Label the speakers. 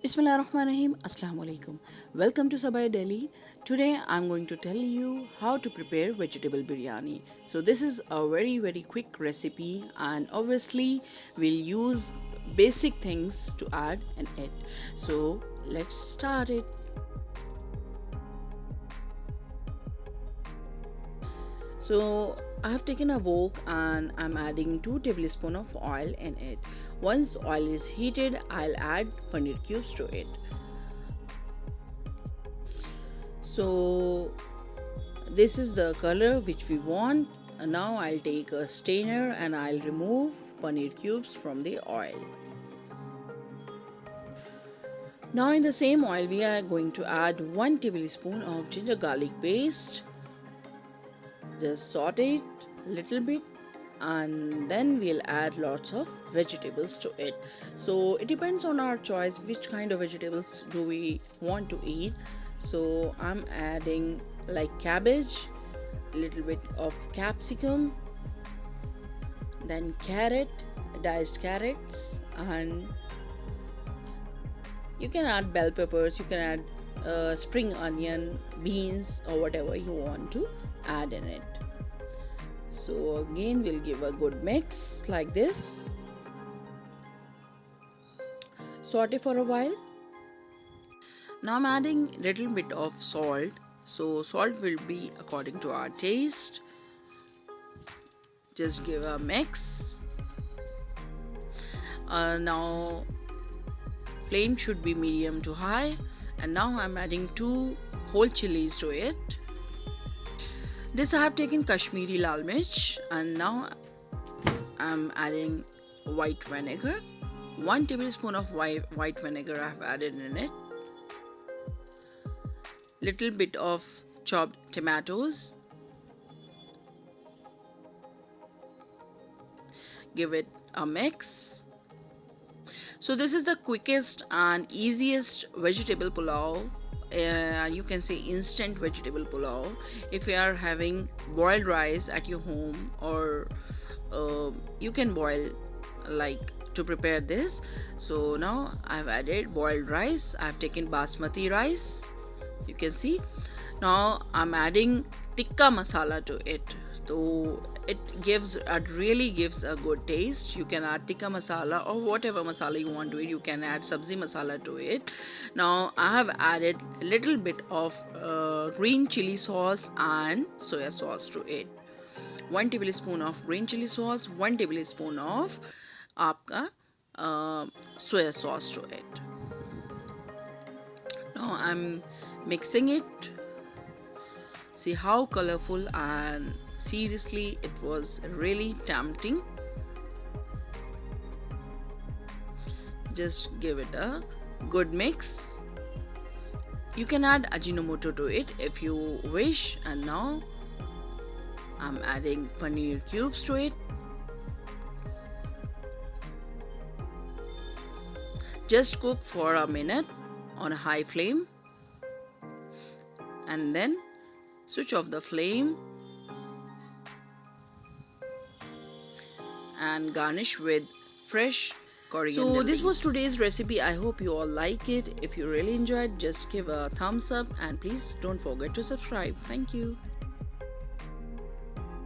Speaker 1: Bismillahirrahmanirrahim. Assalamu alaikum. Welcome to Sabai Delhi. Today I'm going to tell you how to prepare vegetable biryani. So this is a very quick recipe, and obviously we'll use basic things to add in it. So let's start it. So I have taken a wok and I'm adding 2 tablespoons of oil in it. Once oil is heated, I'll add paneer cubes to it. So this is the color which we want. Now I'll take a strainer and I'll remove paneer cubes from the oil. Now in the same oil we are going to add 1 tablespoon of ginger garlic paste. Just saute it a little bit and then we'll add lots of vegetables to it. So it depends on our choice which kind of vegetables do we want to eat. So I'm adding like cabbage, a little bit of capsicum, then carrot, diced carrots, and you can add bell peppers, you can add spring onion, beans, or whatever you want to add in it. So again we'll give a good mix like this. Saute for a while. Now I'm adding little bit of salt. So salt will be according to our taste. Just give a mix. Now flame should be medium to high, and now I'm adding 2 whole chilies to it. This I have taken Kashmiri lal mirch, and now I'm adding white vinegar. 1 tablespoon of white vinegar I have added in it. Little bit of chopped tomatoes. Give it a mix. So this is the quickest and easiest vegetable pulaw. You can say instant vegetable pulaw. If you are having boiled rice at your home, or you can boil like to prepare this. So now I've added boiled rice. I've taken basmati rice, you can see. Now I'm adding tikka masala to it. So it really gives a good taste. You can add tikka masala or whatever masala you want to it. You can add sabzi masala to it. Now I have added a little bit of green chili sauce and soya sauce to it. 1 tablespoon of green chili sauce, 1 tablespoon of aapka soya sauce to it. Now I'm mixing it. See how colorful, and seriously it was really tempting. Just give it a good mix. You can add ajinomoto to it if you wish. And now I'm adding paneer cubes to it. Just cook for a minute on a high flame and then switch off the flame and garnish with fresh coriander leaves. So this was today's recipe. I hope you all like it. If you really enjoyed, just give a thumbs up and please don't forget to subscribe. Thank you.